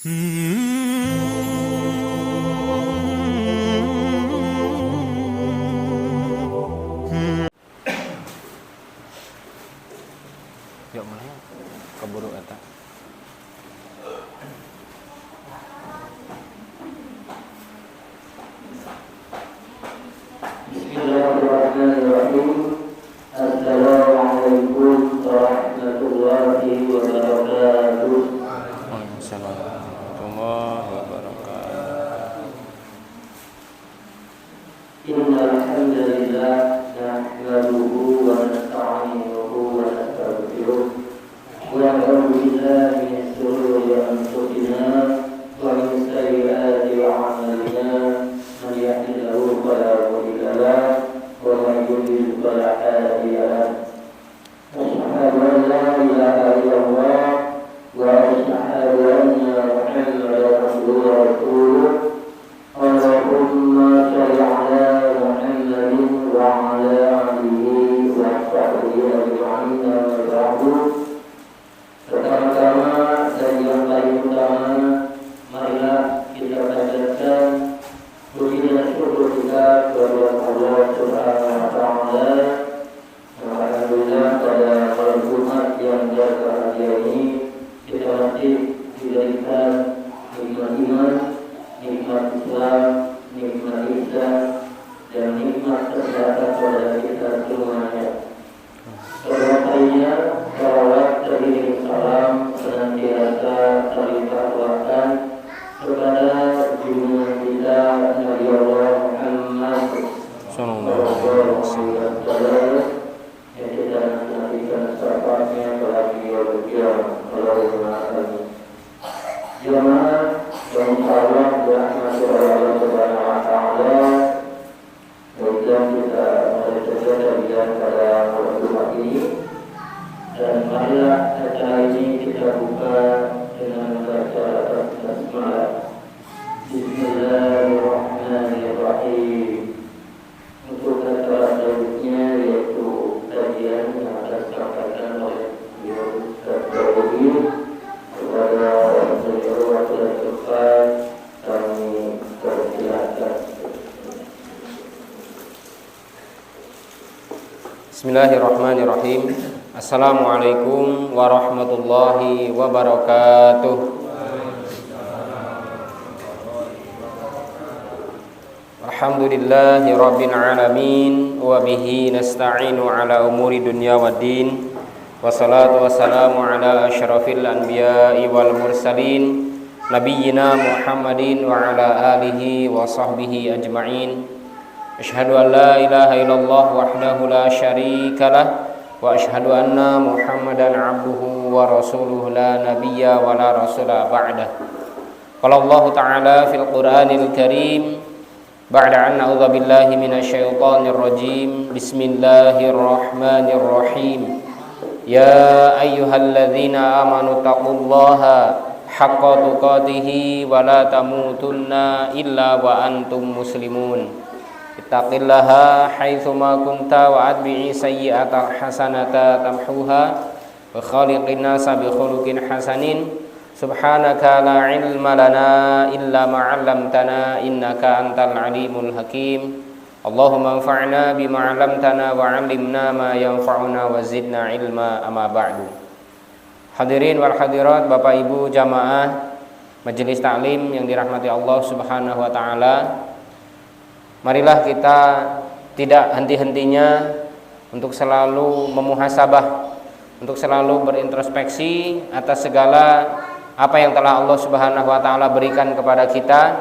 Yuk mana keburu eta. Bismillahirrahmanirrahim. Assalamualaikum warahmatullahi wabarakatuh. Waalaikumsalam warahmatullahi wabarakatuh. Innal hamdalillah nahmaduhu wa nasta'inuhu wa nastaghfiruh wa na'udzu billahi min shururi anfusina wa min sayyiati a'malina. Man yahdihillahu fala mudilla lahu wa man yudlil fala hadiya lahu. Asyhadu an la ilaha illallah wa asyhadu anna Muhammadan rasulullah. Allahumma shalli ala Muhammadin wa ala alihi wa sahbihi ajma'in. Amma ba'du. Pertama-tama dan yang paling utama, marilah kita panjatkan puji dan syukur kita kepada Allah Subhanahu wa taala. Alhamdulillah pada malam Jumat yang berbahagia ini kita masih diberikan nikmat iman, nikmat Islam, nikmat Islam, dan nikmat kesehatan kepada kita semuanya. Selanjutnya, salawat serta salam senantiasa terlimpahkan kepada junjungan kita Nabi Allah Muhammad sallallahu alaihi wasallam yang kita nantikan syafaatnya pada hari kiamat. Allahumma amin. Jemaah yang insyaallah dirahmati oleh Allah Subhanahu wa taala, baiklah kita mulai kajian pada malam Jumat ini, dan marilah acara ini kita buka dengan membaca basmalah. Bismillahirrahmanirrahim. Untuk acara selanjutnya yaitu kajian yang akan disampaikan oleh Ustaz Dawudi kepada beliau waktu dan tempat kami persilakan. Bismillahirrahmanirrahim. Assalamualaikum warahmatullahi wabarakatuh. Alhamdulillahi rabbil alamin wa bihi nasta'inu ala umuri dunya waddin. Wassalatu wassalamu ala asyrafil anbiya'i wal mursalin nabiyyina Muhammadin wa ala alihi wa sahbihi ajma'in. Asyhadu an la ilaha illallah wahdahu la syarika lah wa asyhadu anna Muhammadan abduhu wa rasuluhu la nabiyya wa la rasula ba'dah. Qala Allah ta'ala fil Qur'anil Karim ba'da an a'udzu billahi minasyaitonir rajim. Bismillahirrahmanirrahim. Ya ayyuhalladzina amanu taqullaha haqqa tuqatih wa la tamutunna illa wa antum muslimun. Ittaqillaha haitsu ma kunta wa atbi'i sayyi'atal hasanata tamhuha wa khaliqin nasa bi khuluqin hasanin. Subhanaka la ilma lana illa ma 'allamtana innaka antal alimul hakim. Allahumma anfa'na bima 'allamtana wa 'allimna ma yanfa'una wa zidna ilma. Amma ba'du. Hadirin wal hadirat, Bapak Ibu jamaah majelis taklim yang dirahmati Allah Subhanahu wa taala. Marilah kita tidak henti-hentinya untuk selalu memuhasabah, untuk selalu berintrospeksi atas segala apa yang telah Allah Subhanahu wa taala berikan kepada kita,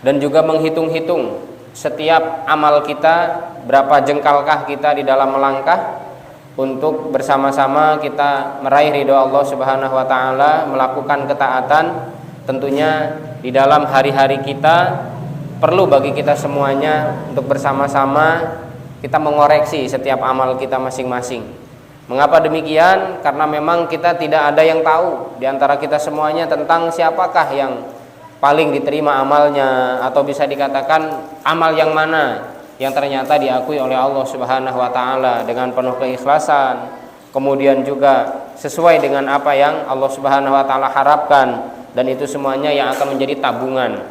dan juga menghitung-hitung setiap amal kita, berapa jengkalkah kita di dalam melangkah untuk bersama-sama kita meraih ridho Allah Subhanahu wa taala, melakukan ketaatan. Tentunya di dalam hari-hari kita perlu bagi kita semuanya untuk bersama-sama kita mengoreksi setiap amal kita masing-masing. Mengapa demikian? Karena memang kita tidak ada yang tahu di antara kita semuanya tentang siapakah yang paling diterima amalnya, atau bisa dikatakan amal yang mana yang ternyata diakui oleh Allah Subhanahu wa taala dengan penuh keikhlasan, kemudian juga sesuai dengan apa yang Allah Subhanahu wa taala harapkan dan itu semuanya yang akan menjadi tabungan,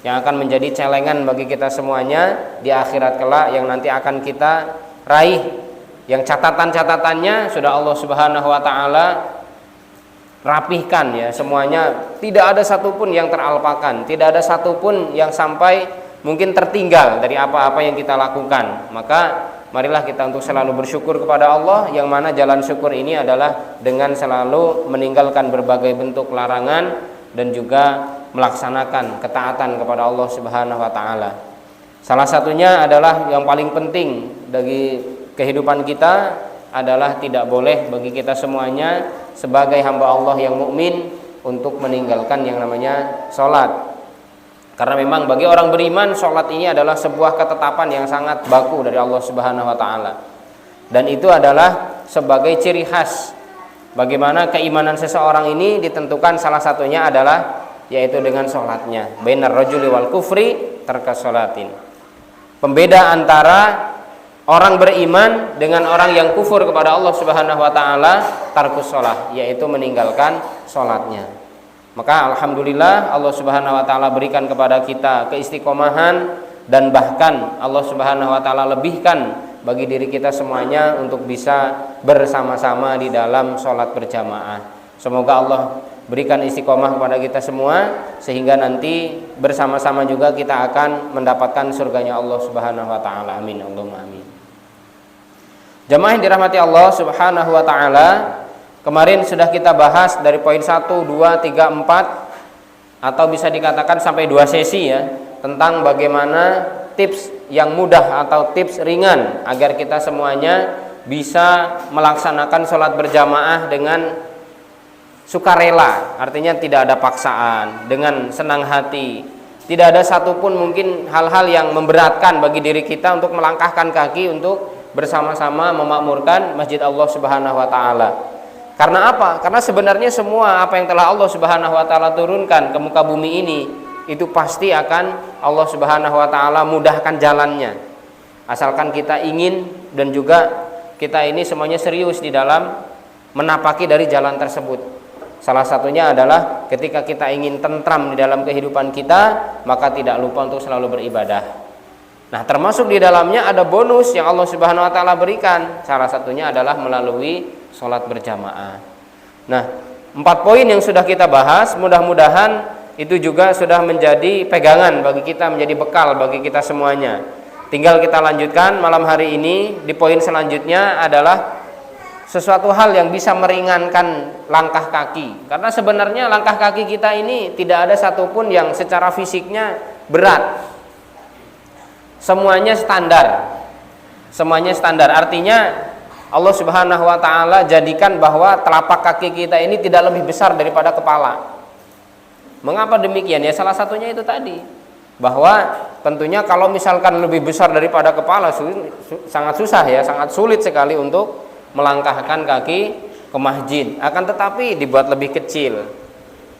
yang akan menjadi celengan bagi kita semuanya di akhirat kelak yang nanti akan kita raih, yang catatan-catatannya sudah Allah Subhanahu wa taala rapihkan ya semuanya, tidak ada satupun yang teralpakan, tidak ada satupun yang sampai mungkin tertinggal dari apa-apa yang kita lakukan. Maka marilah kita untuk selalu bersyukur kepada Allah, yang mana jalan syukur ini adalah dengan selalu meninggalkan berbagai bentuk larangan dan juga melaksanakan ketaatan kepada Allah Subhanahu wa taala. Salah satunya adalah yang paling penting bagi kehidupan kita adalah tidak boleh bagi kita semuanya sebagai hamba Allah yang mukmin untuk meninggalkan yang namanya sholat. Karena memang bagi orang beriman sholat ini adalah sebuah ketetapan yang sangat baku dari Allah Subhanahu wa taala. Dan itu adalah sebagai ciri khas bagaimana keimanan seseorang ini ditentukan, salah satunya adalah yaitu dengan sholatnya. Bainar rajuli wal kufri tarkas sholatin. Pembeda antara orang beriman dengan orang yang kufur kepada Allah Subhanahu wa taala tarkus sholat, yaitu meninggalkan sholatnya. Maka alhamdulillah Allah Subhanahu wa taala berikan kepada kita keistiqomahan, dan bahkan Allah Subhanahu wa taala lebihkan bagi diri kita semuanya untuk bisa bersama-sama di dalam sholat berjamaah. Semoga Allah berikan istiqomah kepada kita semua sehingga nanti bersama-sama juga kita akan mendapatkan surganya Allah Subhanahu wa taala. Amin Allahumma amin. Jamaah yang dirahmati Allah Subhanahu wa taala, kemarin sudah kita bahas dari poin 1, 2, 3, 4 atau bisa dikatakan sampai 2 sesi ya, tentang bagaimana tips yang mudah atau tips ringan agar kita semuanya bisa melaksanakan sholat berjamaah dengan sukarela, artinya tidak ada paksaan, dengan senang hati. Tidak ada satupun mungkin hal-hal yang memberatkan bagi diri kita untuk melangkahkan kaki untuk bersama-sama memakmurkan masjid Allah Subhanahu wa taala. Karena apa? Karena sebenarnya semua apa yang telah Allah Subhanahu wa taala turunkan ke muka bumi ini itu pasti akan Allah Subhanahu wa taala mudahkan jalannya. Asalkan kita ingin dan juga kita ini semuanya serius di dalam menapaki dari jalan tersebut. Salah satunya adalah ketika kita ingin tentram di dalam kehidupan kita, maka tidak lupa untuk selalu beribadah. Nah, termasuk di dalamnya ada bonus yang Allah Subhanahu wa taala berikan. Salah satunya adalah melalui sholat berjamaah. Nah, 4 poin yang sudah kita bahas, mudah-mudahan itu juga sudah menjadi pegangan bagi kita, menjadi bekal bagi kita semuanya. Tinggal kita lanjutkan malam hari ini. Di poin selanjutnya adalah sesuatu hal yang bisa meringankan langkah kaki. Karena sebenarnya langkah kaki kita ini tidak ada satupun yang secara fisiknya berat. Semuanya standar. Semuanya standar. Artinya Allah Subhanahu wa taala jadikan bahwa telapak kaki kita ini tidak lebih besar daripada kepala. Mengapa demikian? Ya salah satunya itu tadi, bahwa tentunya kalau misalkan lebih besar daripada kepala sangat susah ya, sangat sulit sekali untuk melangkahkan kaki ke masjid. Akan tetapi dibuat lebih kecil.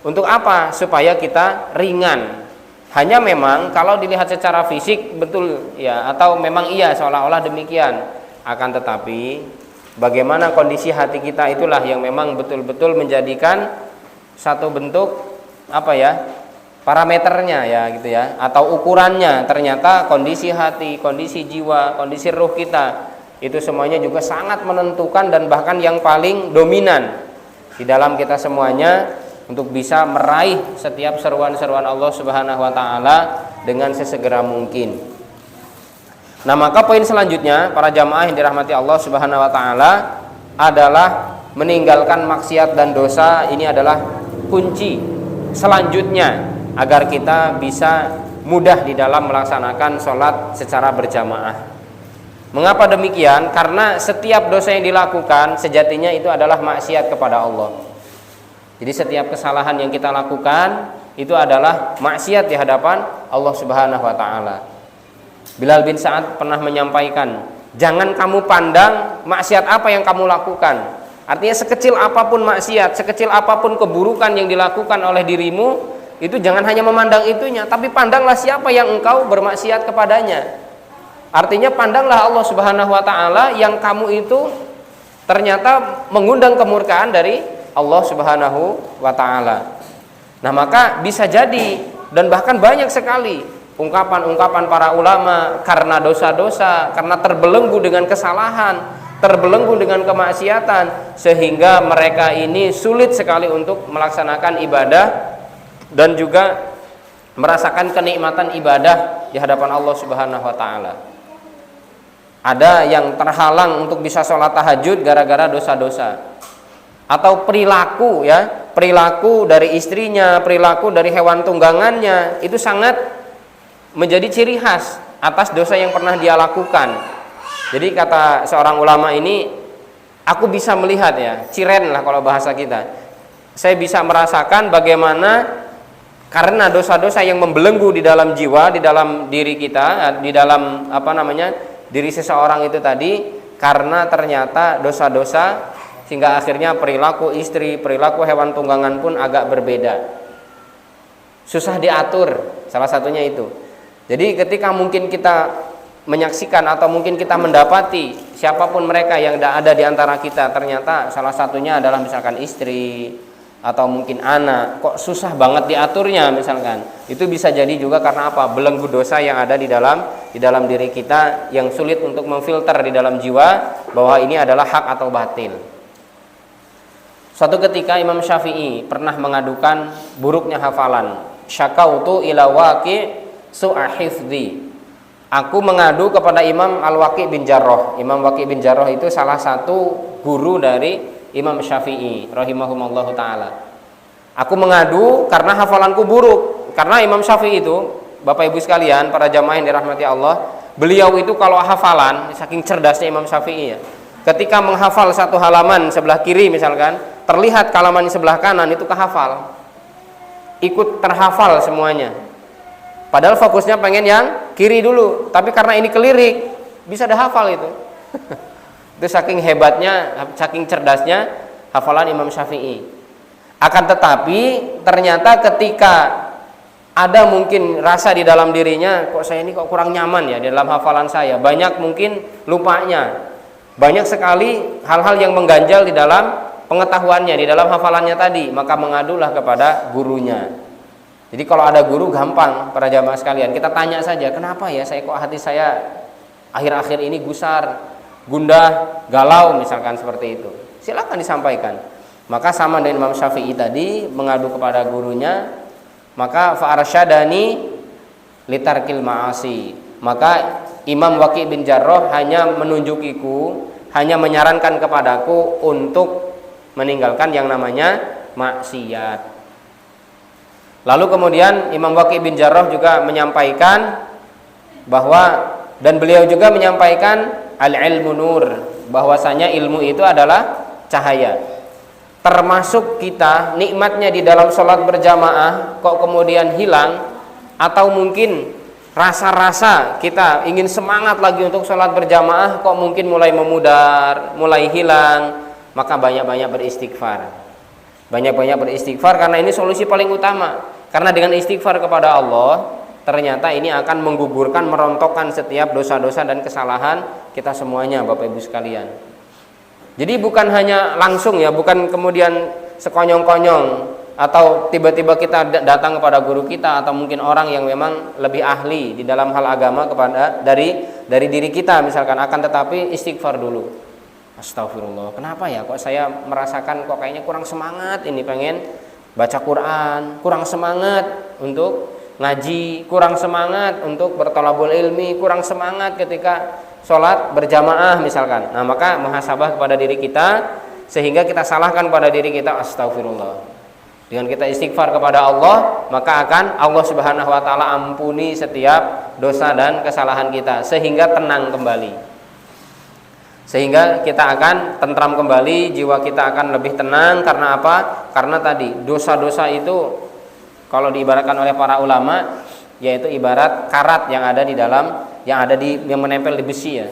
Untuk apa? Supaya kita ringan. Hanya memang kalau dilihat secara fisik betul ya, atau memang iya seolah-olah demikian. Akan tetapi bagaimana kondisi hati kita itulah yang memang betul-betul menjadikan satu bentuk apa ya, parameternya ya gitu ya, atau ukurannya. Ternyata kondisi hati, kondisi jiwa, kondisi ruh kita itu semuanya juga sangat menentukan dan bahkan yang paling dominan di dalam kita semuanya untuk bisa meraih setiap seruan-seruan Allah Subhanahu wa taala dengan sesegera mungkin. Nah, maka poin selanjutnya para jamaah yang dirahmati Allah Subhanahu wa taala adalah meninggalkan maksiat dan dosa. Ini adalah kunci selanjutnya agar kita bisa mudah di dalam melaksanakan sholat secara berjamaah. Mengapa demikian? Karena setiap dosa yang dilakukan sejatinya itu adalah maksiat kepada Allah. Jadi setiap kesalahan yang kita lakukan itu adalah maksiat di hadapan Allah Subhanahu wa taala. Bilal bin Sa'ad pernah menyampaikan, jangan kamu pandang maksiat apa yang kamu lakukan. Artinya sekecil apapun maksiat, sekecil apapun keburukan yang dilakukan oleh dirimu, itu jangan hanya memandang itunya, tapi pandanglah siapa yang engkau bermaksiat kepadanya. Artinya pandanglah Allah Subhanahu wa taala yang kamu itu ternyata mengundang kemurkaan dari Allah Subhanahu wa taala. Nah, maka bisa jadi dan bahkan banyak sekali ungkapan-ungkapan para ulama karena dosa-dosa, karena terbelenggu dengan kesalahan, terbelenggu dengan kemaksiatan, sehingga mereka ini sulit sekali untuk melaksanakan ibadah dan juga merasakan kenikmatan ibadah di hadapan Allah Subhanahu wa taala. Ada yang terhalang untuk bisa sholat tahajud gara-gara dosa-dosa. Atau perilaku dari istrinya, perilaku dari hewan tunggangannya, itu sangat menjadi ciri khas atas dosa yang pernah dia lakukan. Jadi kata seorang ulama ini, aku bisa melihat ya, ciren lah kalau bahasa kita. Saya bisa merasakan bagaimana karena dosa-dosa yang membelenggu di dalam jiwa, di dalam diri kita, di dalam diri seseorang itu tadi, karena ternyata dosa-dosa sehingga akhirnya perilaku istri, perilaku hewan tunggangan pun agak berbeda. Susah diatur, salah satunya itu. Jadi ketika mungkin kita menyaksikan atau mungkin kita mendapati siapapun mereka yang ada di antara kita, ternyata salah satunya adalah misalkan istri atau mungkin anak, kok susah banget diaturnya misalkan. Itu bisa jadi juga karena apa? Belenggu dosa yang ada di dalam diri kita yang sulit untuk memfilter di dalam jiwa bahwa ini adalah hak atau batil. Suatu ketika Imam Syafi'i pernah mengadukan buruknya hafalan. Syakautu ila Waqi' su'a hifdzi. Aku mengadu kepada Imam Al-Waqi' bin Jarrah. Imam Waqi' bin Jarrah itu salah satu guru dari Imam Syafi'i rahimahumullahu taala. Aku mengadu karena hafalanku buruk. Karena Imam Syafi'i itu, Bapak Ibu sekalian, para jamaah yang dirahmati Allah, beliau itu kalau hafalan, saking cerdasnya Imam Syafi'i ya, ketika menghafal satu halaman sebelah kiri misalkan, terlihat halaman sebelah kanan itu kehafal, ikut terhafal semuanya. Padahal fokusnya pengen yang kiri dulu, tapi karena ini kelirik, bisa dihafal itu. Itu saking hebatnya, saking cerdasnya hafalan Imam Syafi'i. Akan tetapi ternyata ketika ada mungkin rasa di dalam dirinya, kok saya ini kok kurang nyaman ya di dalam hafalan saya, banyak mungkin lupanya, banyak sekali hal-hal yang mengganjal di dalam pengetahuannya, di dalam hafalannya tadi, maka mengadulah kepada gurunya. Jadi kalau ada guru gampang para jamaah sekalian, kita tanya saja, kenapa ya saya kok hati saya akhir-akhir ini gusar, gundah, galau misalkan seperti itu. Silakan disampaikan. Maka sama dengan Imam Syafi'i tadi mengadu kepada gurunya, maka fa'arsyadani litarkil ma'asi. Maka Imam Waqi' bin Jarrah hanya menunjukiku, hanya menyarankan kepadaku untuk meninggalkan yang namanya maksiat. Lalu kemudian Imam Waqi' bin Jarrah juga menyampaikan bahwa, dan beliau juga menyampaikan al-ilmu nur, bahwasanya ilmu itu adalah cahaya. Termasuk kita nikmatnya di dalam sholat berjamaah kok kemudian hilang, atau mungkin rasa-rasa kita ingin semangat lagi untuk sholat berjamaah kok mungkin mulai memudar, mulai hilang, maka banyak-banyak beristighfar. Banyak-banyak beristighfar karena ini solusi paling utama. Karena dengan istighfar kepada Allah, ternyata ini akan menggugurkan, merontokkan setiap dosa-dosa dan kesalahan kita semuanya, Bapak Ibu sekalian. Jadi bukan hanya langsung ya, bukan kemudian sekonyong-konyong atau tiba-tiba kita datang kepada guru kita atau mungkin orang yang memang lebih ahli di dalam hal agama kepada dari diri kita misalkan, akan tetapi istighfar dulu. Astagfirullah, kenapa ya kok saya merasakan kok kayaknya kurang semangat ini pengen baca Quran, kurang semangat untuk ngaji, kurang semangat untuk berthalabul ilmi, kurang semangat ketika sholat berjamaah misalkan. Nah, maka muhasabah kepada diri kita, sehingga kita salahkan pada diri kita, astagfirullah. Dengan kita istighfar kepada Allah, maka akan Allah Subhanahu wa taala ampuni setiap dosa dan kesalahan kita, sehingga tenang kembali. Sehingga kita akan tentram kembali, jiwa kita akan lebih tenang. Karena apa? Karena tadi dosa-dosa itu kalau diibaratkan oleh para ulama, yaitu ibarat karat yang ada di dalam, yang menempel di besi ya.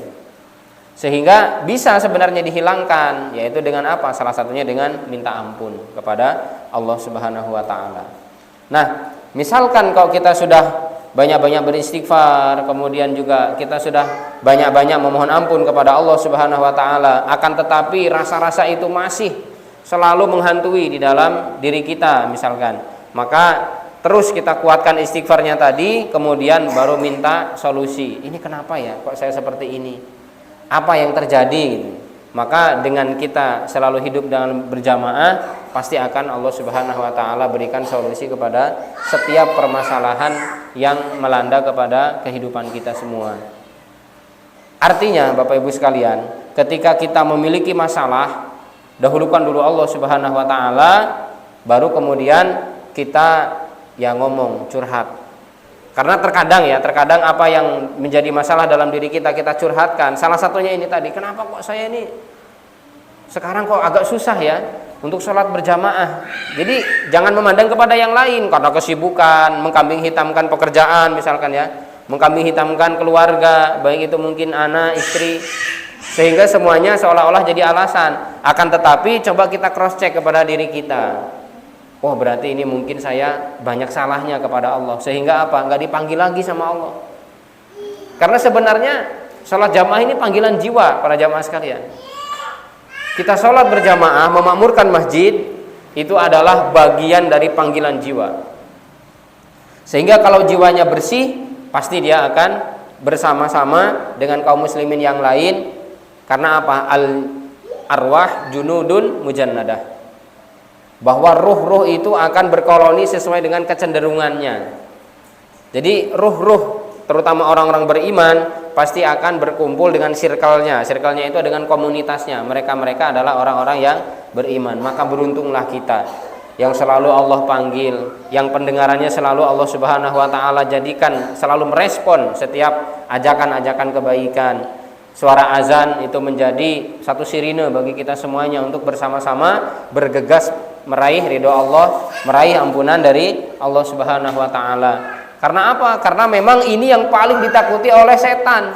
Sehingga bisa sebenarnya dihilangkan, yaitu dengan apa? Salah satunya dengan minta ampun kepada Allah Subhanahu wa taala. Nah, misalkan kalau kita sudah banyak-banyak beristighfar, kemudian juga kita sudah banyak-banyak memohon ampun kepada Allah Subhanahu wa taala, akan tetapi rasa-rasa itu masih selalu menghantui di dalam diri kita misalkan. maka terus kita kuatkan istighfarnya tadi, kemudian baru minta solusi. Ini kenapa ya kok saya seperti ini? Apa yang terjadi gitu. Maka dengan kita selalu hidup dengan berjamaah, pasti akan Allah Subhanahu wa taala berikan solusi kepada setiap permasalahan yang melanda kepada kehidupan kita semua. Artinya Bapak Ibu sekalian, ketika kita memiliki masalah, dahulukan dulu Allah Subhanahu wa taala, baru kemudian kita ngomong, curhat. Karena terkadang apa yang menjadi masalah dalam diri kita curhatkan. Salah satunya ini tadi, kenapa kok saya ini sekarang kok agak susah ya untuk sholat berjamaah. Jadi jangan memandang kepada yang lain karena kesibukan, mengkambing hitamkan pekerjaan misalkan ya, mengkambing hitamkan keluarga, baik itu mungkin anak, istri, sehingga semuanya seolah-olah jadi alasan. Akan tetapi coba kita cross check kepada diri kita. Oh berarti ini mungkin saya banyak salahnya kepada Allah, sehingga apa? Nggak dipanggil lagi sama Allah. Karena sebenarnya sholat jamaah ini panggilan jiwa para jamaah sekalian. Kita sholat berjamaah memakmurkan masjid itu adalah bagian dari panggilan jiwa. Sehingga kalau jiwanya bersih, pasti dia akan bersama-sama dengan kaum muslimin yang lain. Karena apa? Al-arwah junudun mujannadah. Bahwa ruh-ruh itu akan berkoloni sesuai dengan kecenderungannya. Jadi ruh-ruh, terutama orang-orang beriman, pasti akan berkumpul dengan circle-nya. Circle-nya itu dengan komunitasnya. Mereka-mereka adalah orang-orang yang beriman. Maka beruntunglah kita yang selalu Allah panggil, yang pendengarannya selalu Allah Subhanahu wa taala jadikan selalu merespon setiap ajakan-ajakan kebaikan. Suara azan itu menjadi satu sirine bagi kita semuanya untuk bersama-sama bergegas meraih ridho Allah, meraih ampunan dari Allah Subhanahu wa taala. Karena apa? Karena memang ini yang paling ditakuti oleh setan.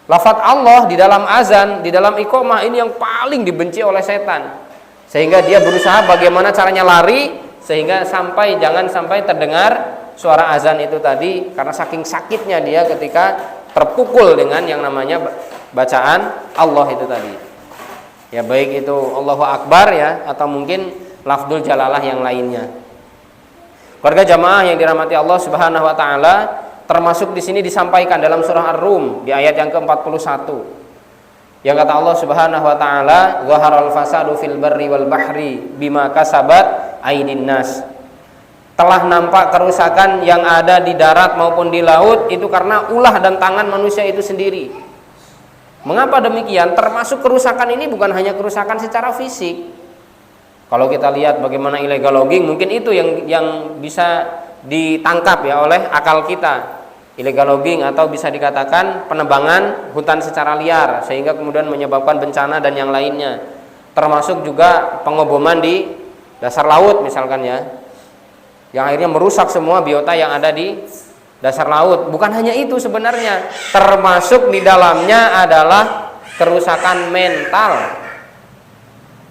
Lafaz Allah di dalam azan, di dalam iqamah ini yang paling dibenci oleh setan. Sehingga dia berusaha bagaimana caranya lari sehingga jangan sampai terdengar suara azan itu tadi, karena saking sakitnya dia ketika terpukul dengan yang namanya bacaan Allah itu tadi. Ya baik itu Allahu Akbar ya, atau mungkin lafzul jalalah yang lainnya. Keluarga jamaah yang dirahmati Allah Subhanahu wa taala, termasuk di sini disampaikan dalam surah Ar-Rum di ayat yang ke-41. Yang kata Allah Subhanahu wa taala, "Zaharal fasadu fil barri wal bahri bima kasabat aydin nas." Telah nampak kerusakan yang ada di darat maupun di laut itu karena ulah dan tangan manusia itu sendiri. Mengapa demikian? Termasuk kerusakan ini bukan hanya kerusakan secara fisik. Kalau kita lihat bagaimana illegal logging, mungkin itu yang bisa ditangkap ya oleh akal kita. Illegal logging atau bisa dikatakan penebangan hutan secara liar sehingga kemudian menyebabkan bencana dan yang lainnya. Termasuk juga pengoboman di dasar laut misalkan ya, yang akhirnya merusak semua biota yang ada di dasar laut. Bukan hanya itu sebenarnya, termasuk di dalamnya adalah kerusakan mental.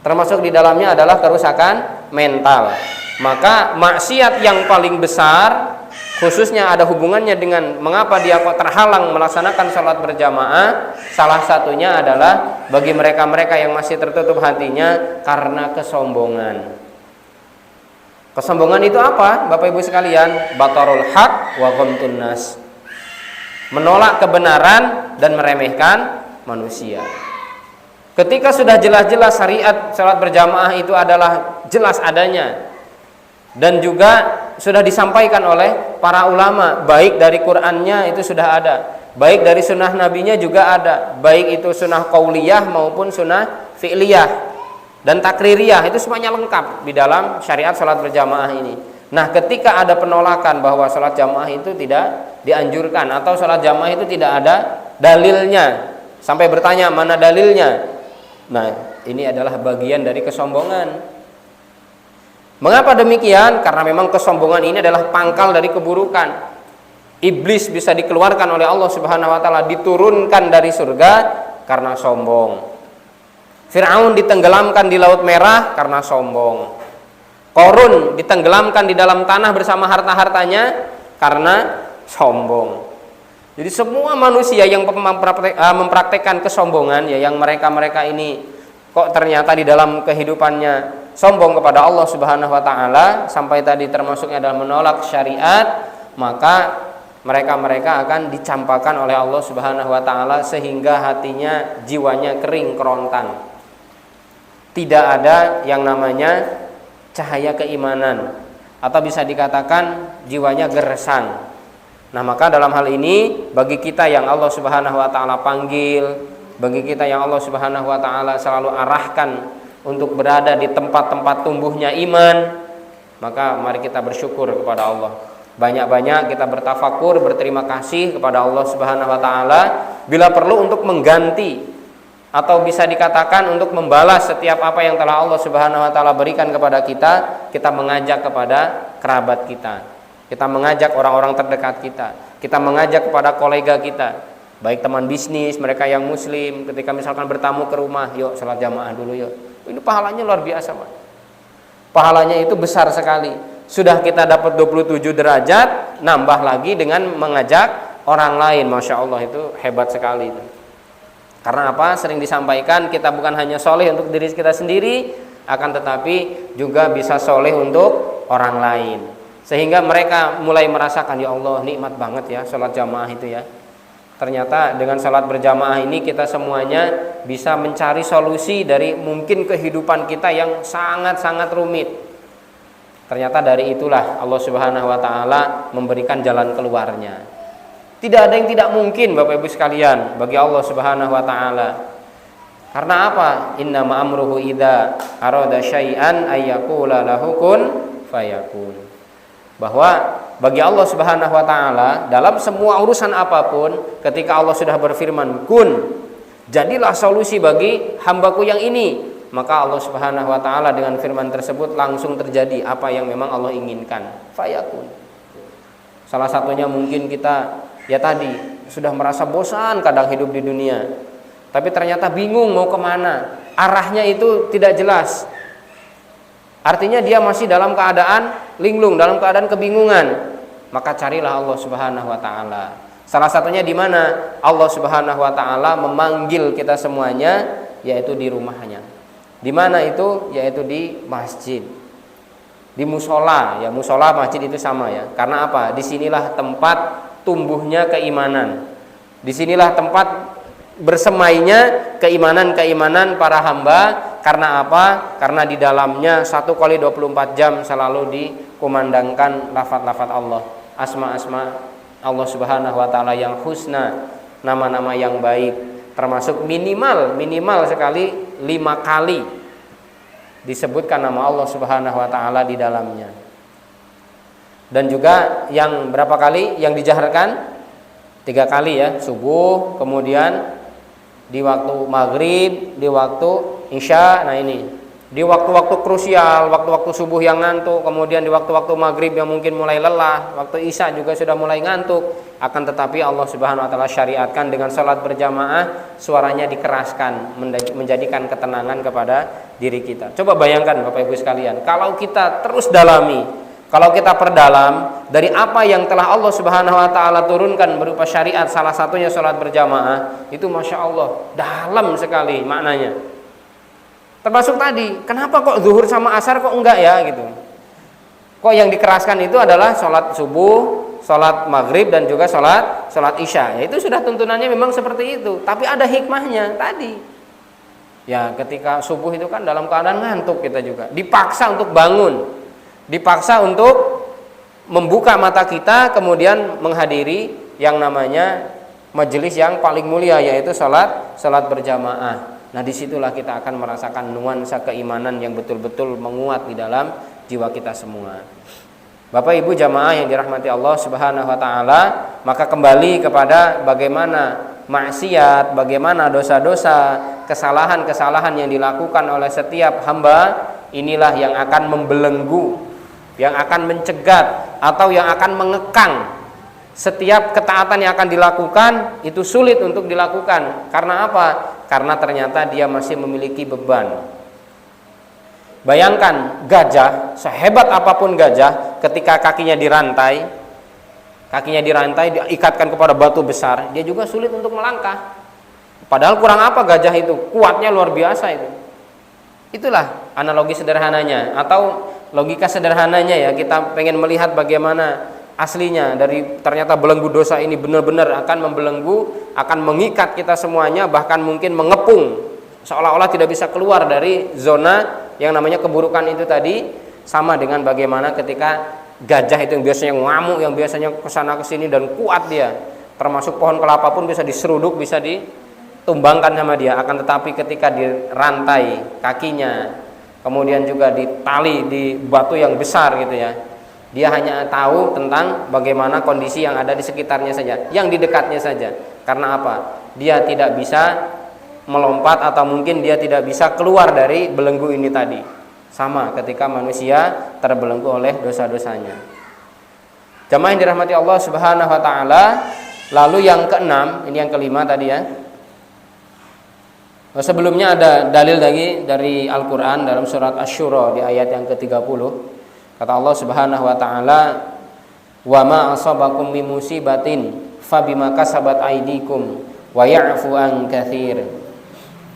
Termasuk di dalamnya adalah kerusakan mental. Maka maksiat yang paling besar, khususnya ada hubungannya dengan mengapa dia kok terhalang melaksanakan sholat berjamaah, salah satunya adalah bagi mereka-mereka yang masih tertutup hatinya karena kesombongan. Kesombongan itu apa Bapak Ibu sekalian? Batarul haq wa ghamtun nas. Menolak kebenaran dan meremehkan manusia. Ketika sudah jelas-jelas syariat salat berjamaah itu adalah jelas adanya dan juga sudah disampaikan oleh para ulama, baik dari Qur'annya itu sudah ada, baik dari sunnah nabinya juga ada, baik itu sunnah qauliyah maupun sunnah fi'liyah dan takririyah, itu semuanya lengkap di dalam syariat salat berjamaah ini. Nah, ketika ada penolakan bahwa salat jamaah itu tidak dianjurkan atau salat jamaah itu tidak ada dalilnya, sampai bertanya mana dalilnya. Nah, ini adalah bagian dari kesombongan. Mengapa demikian? Karena memang kesombongan ini adalah pangkal dari keburukan. Iblis bisa dikeluarkan oleh Allah Subhanahu wa taala, diturunkan dari surga karena sombong. Fir'aun ditenggelamkan di Laut Merah karena sombong. Qarun ditenggelamkan di dalam tanah bersama harta-hartanya karena sombong. Jadi semua manusia yang mempraktekkan kesombongan ya, yang mereka ini kok ternyata di dalam kehidupannya sombong kepada Allah Subhanahu wa taala sampai tadi termasuknya adalah menolak syariat, maka mereka akan dicampakkan oleh Allah Subhanahu wa taala sehingga hatinya, jiwanya kering kerontang. Tidak ada yang namanya cahaya keimanan, atau bisa dikatakan jiwanya gersang. Nah, maka dalam hal ini bagi kita yang Allah Subhanahu wa taala panggil, bagi kita yang Allah Subhanahu wa taala selalu arahkan untuk berada di tempat-tempat tumbuhnya iman, maka mari kita bersyukur kepada Allah. Banyak-banyak kita bertafakur, berterima kasih kepada Allah Subhanahu wa taala, bila perlu untuk mengganti atau bisa dikatakan untuk membalas setiap apa yang telah Allah Subhanahu wa taala berikan kepada kita. Kita mengajak kepada kerabat kita mengajak orang-orang terdekat kita mengajak kepada kolega kita, baik teman bisnis, mereka yang muslim, ketika misalkan bertamu ke rumah, yuk sholat jamaah dulu yuk. Ini pahalanya luar biasa, Pak. Pahalanya itu besar sekali. Sudah kita dapat 27 derajat, nambah lagi dengan mengajak orang lain. Masya Allah, itu hebat sekali itu. Karena apa? Sering disampaikan, kita bukan hanya soleh untuk diri kita sendiri, akan tetapi juga bisa soleh untuk orang lain. Sehingga mereka mulai merasakan, ya Allah, nikmat banget ya sholat jamaah itu ya. Ternyata dengan sholat berjamaah ini kita semuanya bisa mencari solusi dari mungkin kehidupan kita yang sangat-sangat rumit. Ternyata dari itulah Allah Subhanahu wa taala memberikan jalan keluarnya. Tidak ada yang tidak mungkin, Bapak Ibu sekalian, bagi Allah Subhanahu wa taala. Karena apa? Innama amruhu idza arada syai'an ayyaqula lahu kun fayakun. Bahwa bagi Allah Subhanahu wa taala dalam semua urusan apapun, ketika Allah sudah berfirman kun, jadilah solusi bagi hambaku yang ini, maka Allah Subhanahu wa taala dengan firman tersebut langsung terjadi apa yang memang Allah inginkan. Fayakun. Salah satunya mungkin kita ya tadi sudah merasa bosan kadang hidup di dunia, tapi ternyata bingung mau kemana, arahnya itu tidak jelas. Artinya dia masih dalam keadaan linglung, dalam keadaan kebingungan. Maka carilah Allah Subhanahu wa taala. Salah satunya di mana Allah Subhanahu wa taala memanggil kita semuanya, yaitu di rumahnya. Di mana itu? Yaitu di masjid. Di musola, ya musola masjid itu sama ya. Karena apa? Disinilah tempat tumbuhnya keimanan. Disinilah tempat bersemainya keimanan-keimanan para hamba. Karena apa? Karena di dalamnya 1x24 jam selalu dikumandangkan lafaz-lafaz Allah, asma-asma Allah Subhanahu wa taala yang husna, nama-nama yang baik, termasuk minimal sekali 5 kali disebutkan nama Allah Subhanahu wa taala di dalamnya. Dan juga yang berapa kali yang dijaharkan? 3 kali ya, subuh, kemudian di waktu maghrib, di waktu isya. Nah ini di waktu-waktu krusial, waktu-waktu subuh yang ngantuk, kemudian di waktu-waktu maghrib yang mungkin mulai lelah, waktu isya juga sudah mulai ngantuk. Akan tetapi Allah Subhanahu wa taala syariatkan dengan sholat berjamaah, suaranya dikeraskan, menjadikan ketenangan kepada diri kita. Coba bayangkan Bapak Ibu sekalian, kalau kita terus dalami, kalau kita perdalam dari apa yang telah Allah Subhanahu wa taala turunkan berupa syariat, salah satunya sholat berjamaah, itu Masya Allah dalam sekali maknanya. Termasuk tadi, kenapa kok zuhur sama asar kok enggak ya gitu. Kok yang dikeraskan itu adalah sholat subuh, sholat maghrib, dan juga sholat isya. Ya, itu sudah tuntunannya memang seperti itu. Tapi ada hikmahnya tadi. Ya ketika subuh itu kan dalam keadaan ngantuk kita juga, dipaksa untuk bangun, dipaksa untuk membuka mata kita, kemudian menghadiri yang namanya majelis yang paling mulia, yaitu sholat berjamaah. Nah disitulah kita akan merasakan nuansa keimanan yang betul-betul menguat di dalam jiwa kita semua. Bapak Ibu jamaah yang dirahmati Allah Subhanahu wa taala, maka kembali kepada bagaimana maksiat, bagaimana dosa-dosa, kesalahan-kesalahan yang dilakukan oleh setiap hamba, inilah yang akan membelenggu, yang akan mencegat, atau yang akan mengekang setiap ketaatan yang akan dilakukan. Itu sulit untuk dilakukan. Karena apa? Karena ternyata dia masih memiliki beban. Bayangkan gajah, sehebat apapun gajah, ketika kakinya dirantai, diikatkan kepada batu besar, dia juga sulit untuk melangkah. Padahal kurang apa gajah itu? Kuatnya luar biasa itu. Itulah analogi sederhananya atau logika sederhananya ya, kita pengen melihat bagaimana aslinya dari ternyata belenggu dosa ini benar-benar akan membelenggu, akan mengikat kita semuanya, bahkan mungkin mengepung seolah-olah tidak bisa keluar dari zona yang namanya keburukan itu tadi. Sama dengan bagaimana ketika gajah itu yang biasanya ngamuk, yang biasanya kesana kesini dan kuat dia, termasuk pohon kelapa pun bisa diseruduk, bisa ditumbangkan sama dia. Akan tetapi ketika dirantai kakinya, kemudian juga ditali di batu yang besar gitu ya, dia hanya tahu tentang bagaimana kondisi yang ada di sekitarnya saja, yang di dekatnya saja. Karena apa? Dia tidak bisa melompat atau mungkin dia tidak bisa keluar dari belenggu ini tadi. Sama ketika manusia terbelenggu oleh dosa-dosanya. Jamaah yang dirahmati Allah Subhanahu wa taala, lalu yang keenam, ini yang kelima tadi ya. Sebelumnya ada dalil lagi dari Al-Qur'an dalam surat Asy-Syura di ayat yang ke-30. Kata Allah Subhanahu wa taala, "Wa ma asabakum min musibatin fabima kasabat aydikum wa ya'fu an katsir."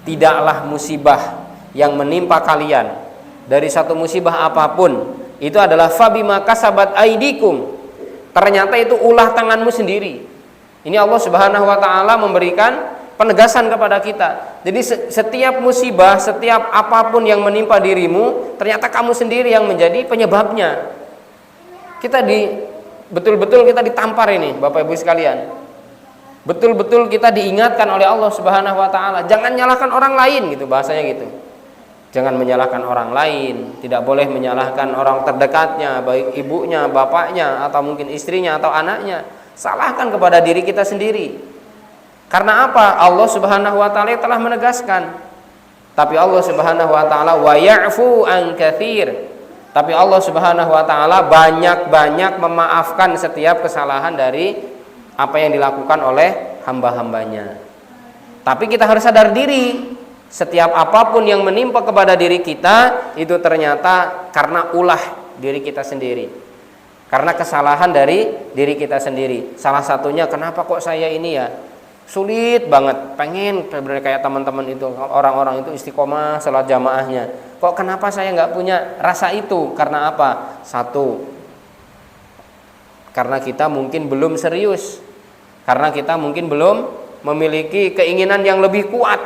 Tidaklah musibah yang menimpa kalian dari satu musibah apapun, itu adalah fabima kasabat aydikum. Ternyata itu ulah tanganmu sendiri. Ini Allah Subhanahu wa taala memberikan penegasan kepada kita. Jadi setiap musibah, setiap apapun yang menimpa dirimu, ternyata kamu sendiri yang menjadi penyebabnya. Betul-betul kita ditampar ini, Bapak Ibu sekalian. Betul-betul kita diingatkan oleh Allah Subhanahu wa taala, jangan nyalahkan orang lain gitu, bahasanya gitu. Jangan menyalahkan orang lain, tidak boleh menyalahkan orang terdekatnya, baik ibunya, bapaknya, atau mungkin istrinya atau anaknya. Salahkan kepada diri kita sendiri. Karena apa? Allah Subhanahu wa taala telah menegaskan. Tapi Allah Subhanahu wa taala wa ya'fu an katsir. Tapi Allah Subhanahu wa taala banyak-banyak memaafkan setiap kesalahan dari apa yang dilakukan oleh hamba-hambanya. Tapi kita harus sadar diri, setiap apapun yang menimpa kepada diri kita itu ternyata karena ulah diri kita sendiri. Karena kesalahan dari diri kita sendiri. Salah satunya, kenapa kok saya ini ya sulit banget, pengen kayak teman-teman itu, orang-orang itu istiqomah salat jamaahnya, kok kenapa saya nggak punya rasa itu? Karena apa? Satu, karena kita mungkin belum serius, karena kita mungkin belum memiliki keinginan yang lebih kuat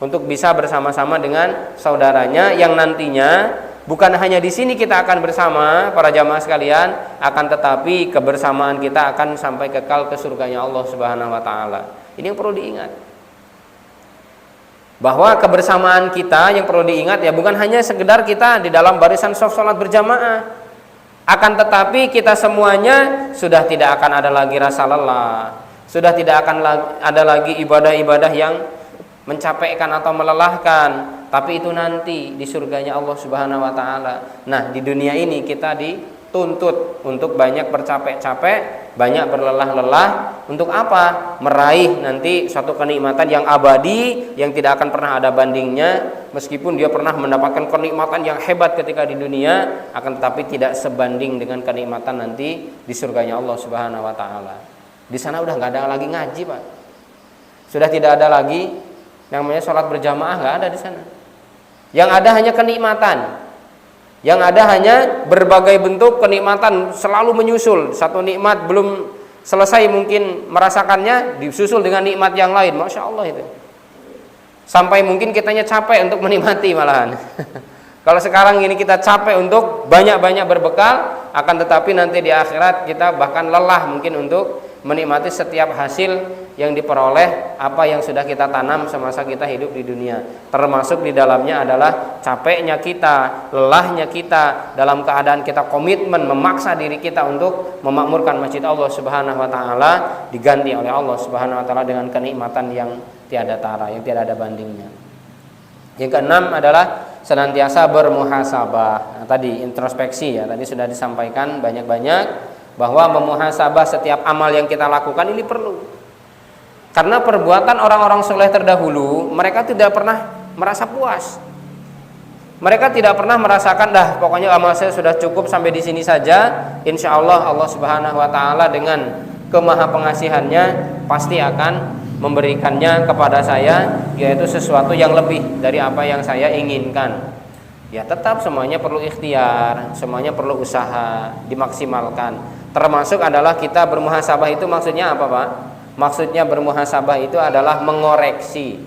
untuk bisa bersama-sama dengan saudaranya yang nantinya bukan hanya di sini kita akan bersama para jamaah sekalian, akan tetapi kebersamaan kita akan sampai kekal ke surganya Allah Subhanahu wa taala. Ini yang perlu diingat. Bahwa kebersamaan kita yang perlu diingat ya bukan hanya sekedar kita di dalam barisan shaf salat berjamaah. Akan tetapi kita semuanya sudah tidak akan ada lagi rasa lelah. Sudah tidak akan ada lagi ibadah-ibadah yang mencapaikan atau melelahkan, tapi itu nanti di surganya Allah Subhanahu wa taala. Nah, di dunia ini kita dituntut untuk banyak bercapek-capek, banyak berlelah-lelah. Untuk apa? Meraih nanti suatu kenikmatan yang abadi, yang tidak akan pernah ada bandingnya. Meskipun dia pernah mendapatkan kenikmatan yang hebat ketika di dunia, akan tetapi tidak sebanding dengan kenikmatan nanti di surganya Allah Subhanahu wa taala. Di sana udah nggak ada lagi ngaji, Pak. Sudah tidak ada lagi yang namanya sholat berjamaah, nggak ada di sana. Yang ada hanya kenikmatan. Yang ada hanya berbagai bentuk kenikmatan selalu menyusul. Satu nikmat belum selesai mungkin merasakannya, disusul dengan nikmat yang lain. Masya Allah itu. Sampai mungkin kitanya capek untuk menikmati malahan. Kalau sekarang ini kita capek untuk banyak-banyak berbekal, akan tetapi nanti di akhirat kita bahkan lelah mungkin untuk menikmati setiap hasil yang diperoleh apa yang sudah kita tanam semasa kita hidup di dunia. Termasuk di dalamnya adalah capeknya kita, lelahnya kita dalam keadaan kita komitmen memaksa diri kita untuk memakmurkan masjid Allah Subhanahu wa taala, diganti oleh Allah Subhanahu wa taala dengan kenikmatan yang tiada tara, yang tiada ada bandingnya. Yang keenam adalah senantiasa bermuhasabah. Nah, tadi introspeksi ya, tadi sudah disampaikan banyak-banyak bahwa memuhasabah setiap amal yang kita lakukan ini perlu. Karena perbuatan orang-orang soleh terdahulu, mereka tidak pernah merasa puas. Mereka tidak pernah merasakan dah pokoknya amal saya sudah cukup sampai di sini saja. Insya Allah Allah Subhanahu wa taala dengan kemaha pengasihannya pasti akan memberikannya kepada saya, yaitu sesuatu yang lebih dari apa yang saya inginkan. Ya tetap semuanya perlu ikhtiar, semuanya perlu usaha, dimaksimalkan. Termasuk adalah kita bermuhasabah itu maksudnya apa, Pak? Maksudnya bermuhasabah itu adalah mengoreksi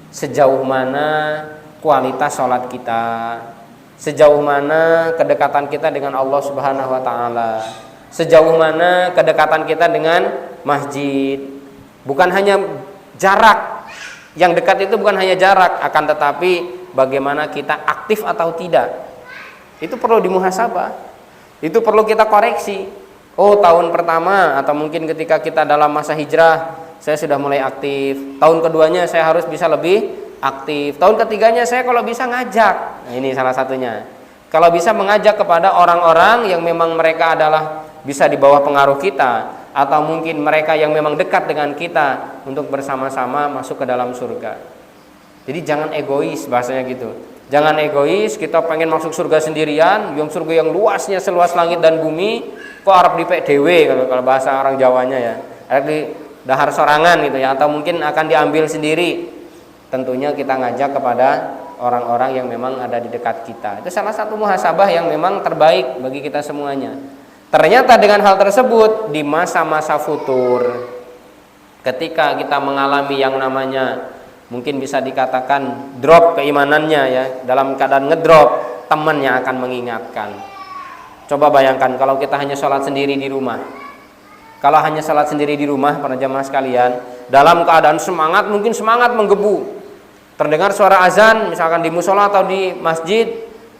sejauh mana kualitas sholat kita, sejauh mana kedekatan kita dengan Allah Subhanahu wa taala, sejauh mana kedekatan kita dengan masjid. Bukan hanya jarak. Yang dekat itu bukan hanya jarak, akan tetapi bagaimana kita aktif atau tidak. Itu perlu dimuhasabah. Itu perlu kita koreksi. Oh, tahun pertama atau mungkin ketika kita dalam masa hijrah, saya sudah mulai aktif. Tahun keduanya saya harus bisa lebih aktif. Tahun ketiganya saya kalau bisa ngajak. Nah, ini salah satunya. Kalau bisa mengajak kepada orang-orang yang memang mereka adalah bisa di bawah pengaruh kita, atau mungkin mereka yang memang dekat dengan kita untuk bersama-sama masuk ke dalam surga. Jadi jangan egois, bahasanya gitu. Jangan egois, kita pengen masuk surga sendirian, yang surga yang luasnya seluas langit dan bumi, kok arep dipek dhewe kalau bahasa orang Jawanya ya. Arep di dahar sorangan gitu ya, atau mungkin akan diambil sendiri. Tentunya kita ngajak kepada orang-orang yang memang ada di dekat kita. Itu salah satu muhasabah yang memang terbaik bagi kita semuanya. Ternyata dengan hal tersebut di masa-masa futur, ketika kita mengalami yang namanya mungkin bisa dikatakan drop keimanannya ya, dalam keadaan ngedrop, temannya akan mengingatkan. Coba bayangkan kalau kita hanya sholat sendiri di rumah. Kalau hanya sholat sendiri di rumah, para jamaah sekalian, dalam keadaan semangat, mungkin semangat menggebu, terdengar suara azan misalkan di musola atau di masjid,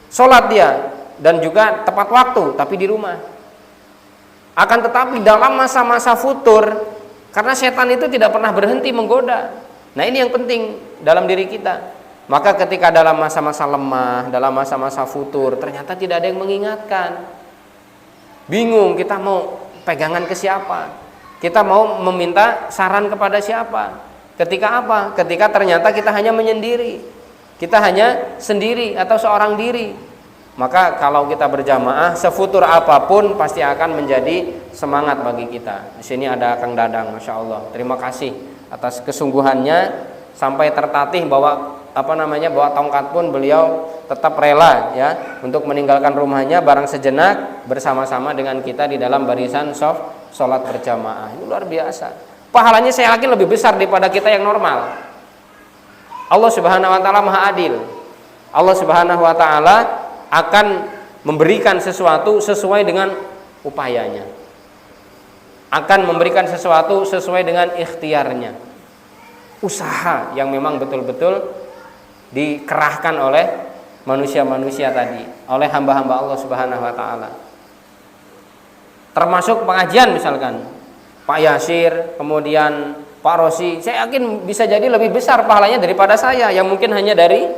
sholat dia dan juga tepat waktu, tapi di rumah. Akan tetapi dalam masa-masa futur, karena setan itu tidak pernah berhenti menggoda. Nah ini yang penting dalam diri kita. Maka ketika dalam masa-masa lemah, dalam masa-masa futur, ternyata tidak ada yang mengingatkan. Bingung kita mau pegangan ke siapa, kita mau meminta saran kepada siapa. Ketika apa? Ketika ternyata kita hanya menyendiri, kita hanya sendiri atau seorang diri. Maka kalau kita berjamaah, sefutur apapun pasti akan menjadi semangat bagi kita. Di sini ada Kang Dadang, masya Allah. Terima kasih atas kesungguhannya sampai tertatih bawa bawa tongkat pun beliau tetap rela ya untuk meninggalkan rumahnya barang sejenak bersama-sama dengan kita di dalam barisan sholat berjamaah. Ini luar biasa. Pahalanya saya yakin lebih besar daripada kita yang normal. Allah Subhanahu wa taala Maha Adil. Allah Subhanahu wa taala akan memberikan sesuatu sesuai dengan upayanya, akan memberikan sesuatu sesuai dengan ikhtiarnya, usaha yang memang betul-betul dikerahkan oleh manusia-manusia tadi, oleh hamba-hamba Allah Subhanahu wa taala. Termasuk pengajian misalkan Pak Yasir, kemudian Pak Rosi, saya yakin bisa jadi lebih besar pahalanya daripada saya yang mungkin hanya dari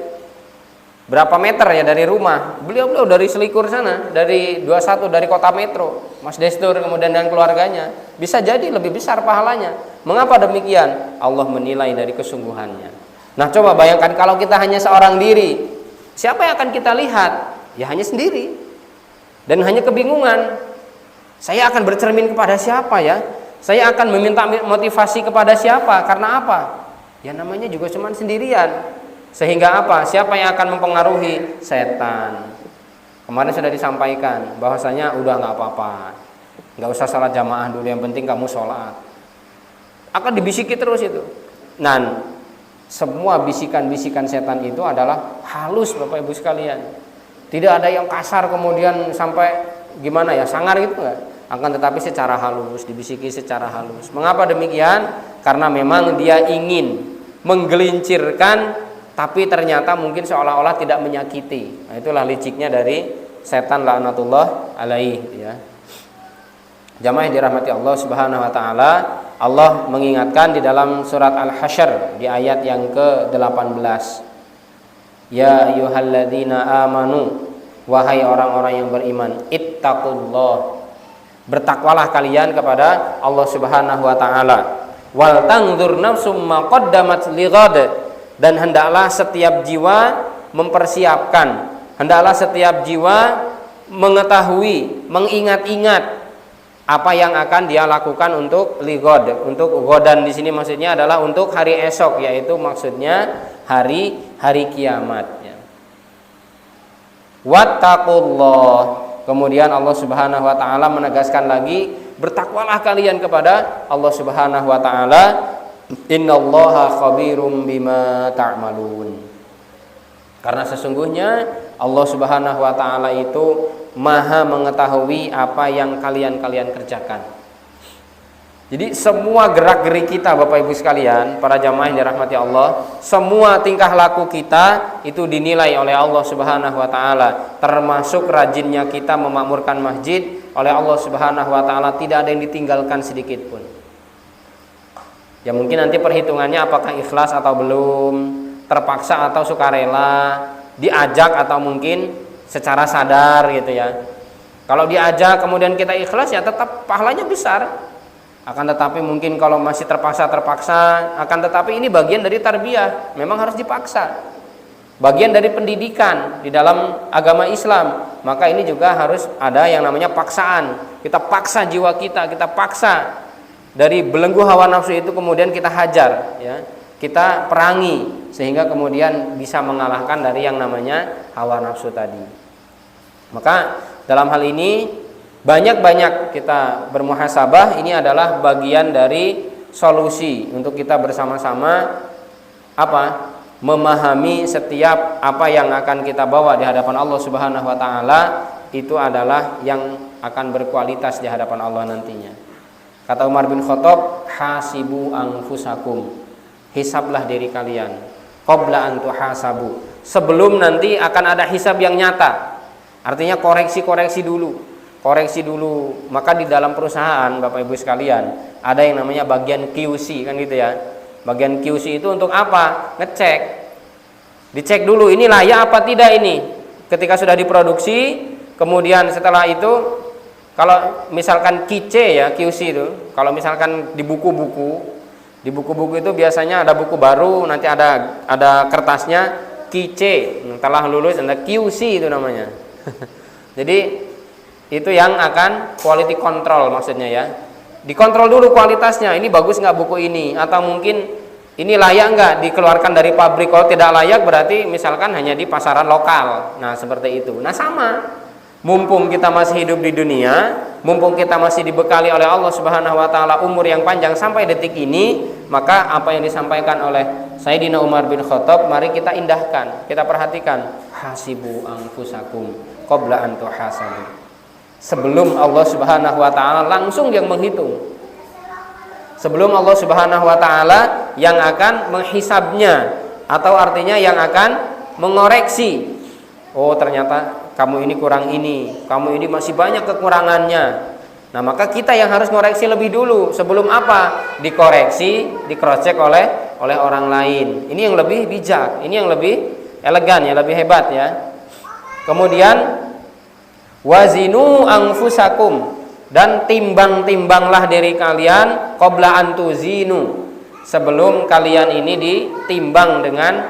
berapa meter ya dari rumah. Beliau dari Selikur sana, dari 21 dari kota metro. Mas Destur kemudian dan keluarganya bisa jadi lebih besar pahalanya. Mengapa demikian? Allah menilai dari kesungguhannya. Nah coba bayangkan kalau kita hanya seorang diri, siapa yang akan kita lihat? Ya hanya sendiri. Dan hanya kebingungan. Saya akan bercermin kepada siapa ya? Saya akan meminta motivasi kepada siapa? Karena apa? Ya namanya juga cuma sendirian. Sehingga apa? Siapa yang akan mempengaruhi? Setan. Kemarin sudah disampaikan bahwasanya udah nggak apa-apa, nggak usah salat jamaah dulu, yang penting kamu sholat. Akan dibisiki terus itu. Nah, semua bisikan-bisikan setan itu adalah halus, Bapak Ibu sekalian. Tidak ada yang kasar kemudian sampai gimana ya, sangar gitu nggak. Akan tetapi secara halus, dibisiki secara halus. Mengapa demikian? Karena memang dia ingin menggelincirkan, tapi ternyata mungkin seolah-olah tidak menyakiti. Nah, itulah liciknya dari setan laknatullah alaihi ya. Jamaah yang dirahmati Allah Subhanahu wa taala, Allah mengingatkan di dalam surat Al-Hasyr di ayat yang ke-18. Ya ayyuhalladzina amanu, wahai orang-orang yang beriman, ittaqullah, bertakwalah kalian kepada Allah Subhanahu wa taala. Wal tanzur nafsum ma qaddamat lighad, dan hendaklah setiap jiwa mempersiapkan, hendaklah setiap jiwa mengetahui, mengingat-ingat apa yang akan dia lakukan untuk lighad. Untuk godan di sini maksudnya adalah untuk hari esok, yaitu maksudnya hari kiamat ya. Wattaqullah. Kemudian Allah Subhanahu wa taala menegaskan lagi, bertakwalah kalian kepada Allah Subhanahu wa taala. Innallaha khabirum bima ta'malun. Karena sesungguhnya Allah Subhanahu wa taala itu Maha mengetahui apa yang kalian kerjakan. Jadi semua gerak-gerik kita Bapak Ibu sekalian, para jamaah yang dirahmati Allah, semua tingkah laku kita itu dinilai oleh Allah Subhanahu wa taala. Termasuk rajinnya kita memakmurkan masjid oleh Allah Subhanahu wa taala, tidak ada yang ditinggalkan sedikit pun. Ya mungkin nanti perhitungannya apakah ikhlas atau belum, terpaksa atau sukarela, diajak atau mungkin secara sadar gitu ya. Kalau diajak kemudian kita ikhlas ya tetap pahalanya besar. Akan tetapi mungkin kalau masih terpaksa, akan tetapi ini bagian dari tarbiyah, memang harus dipaksa. Bagian dari pendidikan di dalam agama Islam, maka ini juga harus ada yang namanya paksaan. Kita paksa jiwa kita paksa dari belenggu hawa nafsu itu, kemudian kita hajar ya. Kita perangi sehingga kemudian bisa mengalahkan dari yang namanya hawa nafsu tadi. Maka dalam hal ini banyak-banyak kita bermuhasabah, ini adalah bagian dari solusi untuk kita bersama-sama memahami setiap apa yang akan kita bawa di hadapan Allah Subhanahu wa taala itu adalah yang akan berkualitas di hadapan Allah nantinya. Kata Umar bin Khattab, hasibu anfusakum, hisablah diri kalian qabla an tuhasabu, sebelum nanti akan ada hisab yang nyata. Artinya koreksi dulu. Maka di dalam perusahaan Bapak Ibu sekalian ada yang namanya bagian QC kan gitu ya. Bagian QC itu untuk apa? Ngecek. Dicek dulu ini layak apa tidak ini. Ketika sudah diproduksi, kemudian setelah itu kalau misalkan QC ya, QC itu, kalau misalkan di buku-buku itu biasanya ada buku baru, nanti ada kertasnya QC, telah lulus, ada QC itu namanya. Jadi itu yang akan quality control maksudnya ya. Dikontrol dulu kualitasnya, ini bagus nggak buku ini, atau mungkin ini layak nggak dikeluarkan dari pabrik. Kalau tidak layak berarti misalkan hanya di pasaran lokal. Nah seperti itu. Nah sama, mumpung kita masih hidup di dunia, mumpung kita masih dibekali oleh Allah Subhanahu wa taala umur yang panjang sampai detik ini, maka apa yang disampaikan oleh Sayyidina Umar bin Khattab mari kita indahkan, kita perhatikan. Hasibu anfusakum qabla an tuhasabu. Sebelum Allah Subhanahu wa taala langsung yang menghitung. Sebelum Allah Subhanahu wa taala yang akan menghisabnya, atau artinya yang akan mengoreksi. Oh, ternyata kamu ini kurang ini, kamu ini masih banyak kekurangannya. Nah, maka kita yang harus mengoreksi lebih dulu. Sebelum apa? Dikoreksi, dicross-check oleh orang lain. Ini yang lebih bijak, ini yang lebih elegan ya, lebih hebat ya. Kemudian wazinu anfusakum, dan timbang-timbanglah diri kalian qabla antuzinu, sebelum kalian ini ditimbang dengan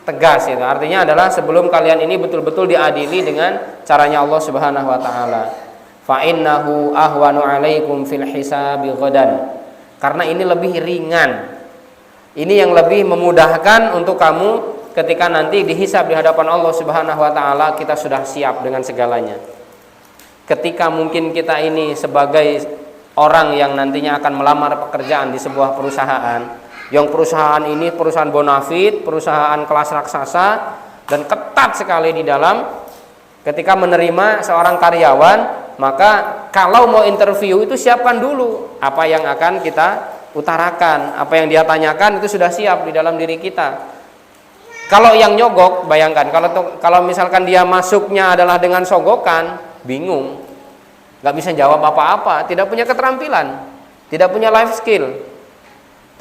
tegas itu. Artinya adalah sebelum kalian ini betul-betul diadili dengan caranya Allah Subhanahu wa taala. Fa innahu ahwanu alaikum fil hisabi ghadan. Karena ini lebih ringan. Ini yang lebih memudahkan untuk kamu ketika nanti dihisab di hadapan Allah Subhanahu wa taala, kita sudah siap dengan segalanya. Ketika mungkin kita ini sebagai orang yang nantinya akan melamar pekerjaan di sebuah perusahaan, yang perusahaan ini perusahaan bonafit, perusahaan kelas raksasa, dan ketat sekali di dalam ketika menerima seorang karyawan, maka kalau mau interview itu siapkan dulu apa yang akan kita utarakan, apa yang dia tanyakan itu sudah siap di dalam diri kita. Kalau yang nyogok, bayangkan kalau misalkan dia masuknya adalah dengan sogokan, bingung, nggak bisa jawab apa-apa, tidak punya keterampilan, tidak punya life skill,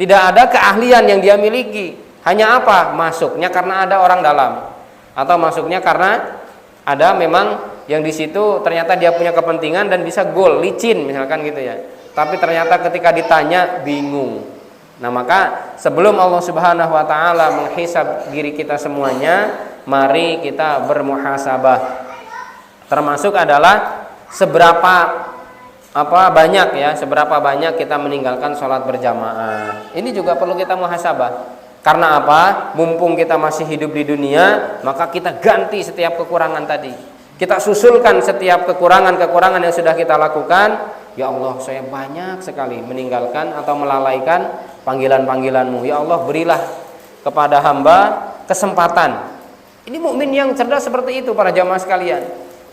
tidak ada keahlian yang dia miliki. Hanya apa? Masuknya karena ada orang dalam, atau masuknya karena ada memang yang di situ ternyata dia punya kepentingan dan bisa goal, licin misalkan gitu ya. Tapi ternyata ketika ditanya bingung. Nah maka sebelum Allah Subhanahu wa taala menghisab diri kita semuanya, mari kita bermuhasabah. Termasuk adalah seberapa banyak kita meninggalkan sholat berjamaah. Ini juga perlu kita muhasabah. Karena apa? Mumpung kita masih hidup di dunia, maka kita ganti setiap kekurangan tadi. Kita susulkan setiap kekurangan-kekurangan yang sudah kita lakukan. Ya Allah, saya banyak sekali meninggalkan atau melalaikan panggilan-panggilan-Mu. Ya Allah, berilah kepada hamba kesempatan. Ini mukmin yang cerdas seperti itu para jamaah sekalian.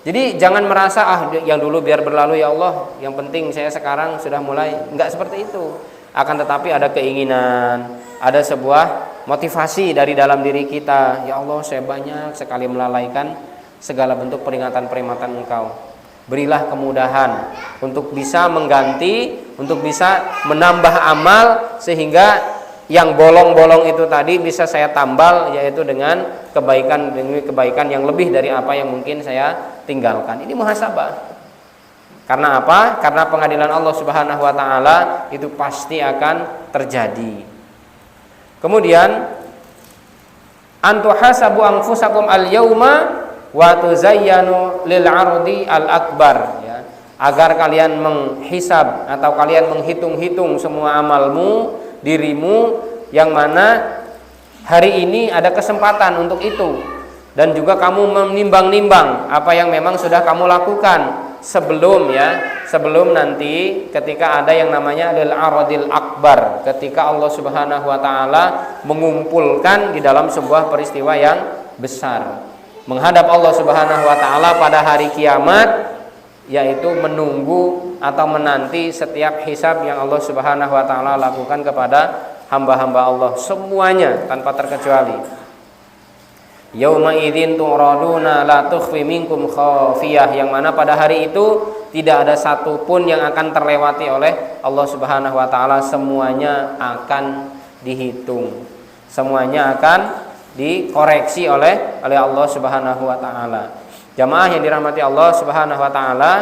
Jadi jangan merasa yang dulu biar berlalu ya Allah, yang penting saya sekarang sudah mulai. Enggak seperti itu. Akan tetapi ada keinginan, ada sebuah motivasi dari dalam diri kita. Ya Allah, saya banyak sekali melalaikan segala bentuk peringatan-peringatan Engkau. Berilah kemudahan untuk bisa mengganti, untuk bisa menambah amal, sehingga yang bolong-bolong itu tadi bisa saya tambal, yaitu dengan kebaikan demi kebaikan yang lebih dari apa yang mungkin saya tinggalkan. Ini muhasabah. Karena apa? Karena pengadilan Allah Subhanahu wa taala itu pasti akan terjadi. Kemudian antuhasabu anfusakum al-yauma wa tuzayyanu lil ardi al akbar, ya, agar kalian menghisab atau kalian menghitung-hitung semua amalmu, dirimu, yang mana hari ini ada kesempatan untuk itu, dan juga kamu menimbang-nimbang apa yang memang sudah kamu lakukan sebelum nanti ketika ada yang namanya lil ardil akbar, ketika Allah Subhanahu wa taala mengumpulkan di dalam sebuah peristiwa yang besar, menghadap Allah Subhanahu wa taala pada hari kiamat, yaitu menunggu atau menanti setiap hisab yang Allah Subhanahu wa taala lakukan kepada hamba-hamba Allah semuanya tanpa terkecuali. Yauma idzin tu'raduna la tukhfi minkum khafiyah, yang mana pada hari itu tidak ada satupun yang akan terlewati oleh Allah Subhanahu wa taala, semuanya akan dihitung, semuanya akan dikoreksi oleh Allah Subhanahu wa taala. Jamaah yang dirahmati Allah Subhanahu wa taala,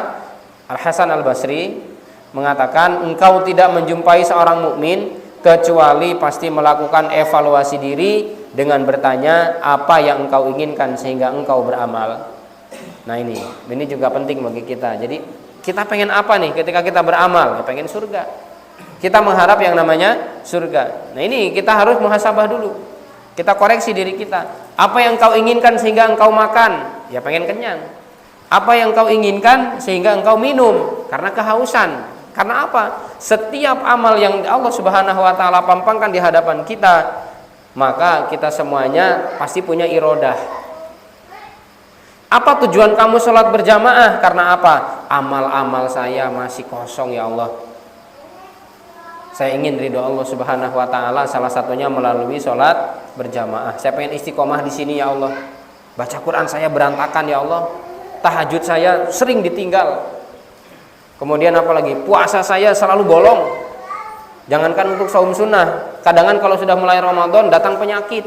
Al Hasan Al Basri mengatakan, engkau tidak menjumpai seorang mukmin kecuali pasti melakukan evaluasi diri dengan bertanya apa yang engkau inginkan sehingga engkau beramal. Nah ini juga penting bagi kita. Jadi kita pengen apa nih ketika kita beramal? Ya pengen surga. Kita mengharap yang namanya surga. Nah ini kita harus muhasabah dulu. Kita koreksi diri kita. Apa yang engkau inginkan sehingga engkau makan? Ya pengen kenyang. Apa yang engkau inginkan sehingga engkau minum? Karena kehausan. Karena apa? Setiap amal yang Allah Subhanahu wa taala pampangkan di hadapan kita, maka kita semuanya pasti punya irodah. Apa tujuan kamu sholat berjamaah? Karena apa? Amal-amal saya masih kosong ya Allah. Saya ingin ridho Allah Subhanahu wa taala, salah satunya melalui sholat berjamaah. Saya pengen istiqomah di sini ya Allah. Baca Quran saya berantakan ya Allah. Tahajud saya sering ditinggal. Kemudian apalagi? Puasa saya selalu bolong. Jangankan untuk saum sunnah, kadang kalau sudah mulai Ramadan datang penyakit,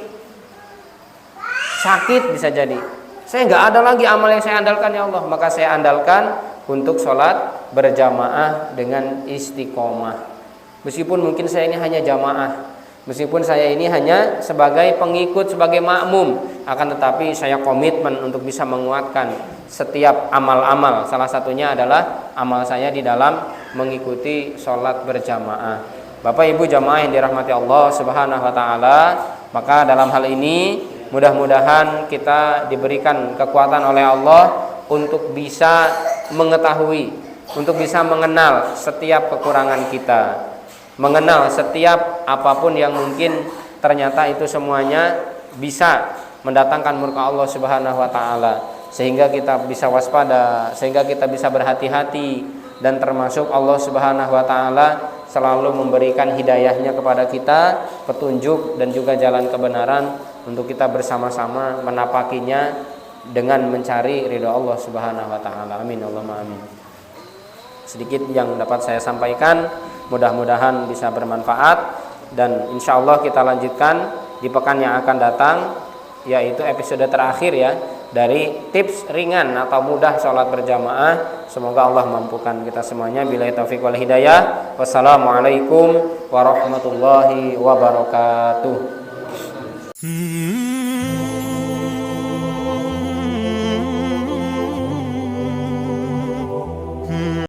sakit bisa jadi. Saya nggak ada lagi amal yang saya andalkan ya Allah, maka saya andalkan untuk sholat berjamaah dengan istiqomah. Meskipun mungkin saya ini hanya jamaah, meskipun saya ini hanya sebagai pengikut, sebagai makmum, akan tetapi saya komitmen untuk bisa menguatkan setiap amal-amal. Salah satunya adalah amal saya di dalam mengikuti sholat berjamaah. Bapak Ibu jamaah yang dirahmati Allah Subhanahu wa taala, maka dalam hal ini mudah-mudahan kita diberikan kekuatan oleh Allah untuk bisa mengetahui, untuk bisa mengenal setiap kekurangan kita, mengenal setiap apapun yang mungkin ternyata itu semuanya bisa mendatangkan murka Allah Subhanahu wa taala, sehingga kita bisa waspada, sehingga kita bisa berhati-hati, dan termasuk Allah Subhanahu wa taala selalu memberikan hidayahnya kepada kita, petunjuk dan juga jalan kebenaran untuk kita bersama-sama menapakinya dengan mencari ridha Allah Subhanahu wa taala. Amin Allahumma amin. Sedikit yang dapat saya sampaikan, mudah-mudahan bisa bermanfaat, dan insya Allah kita lanjutkan di pekan yang akan datang, yaitu episode terakhir ya, dari tips ringan atau mudah sholat berjamaah. Semoga Allah mampukan kita semuanya. Billahi taufiq wal hidayah. Wassalamualaikum warahmatullahi wabarakatuh.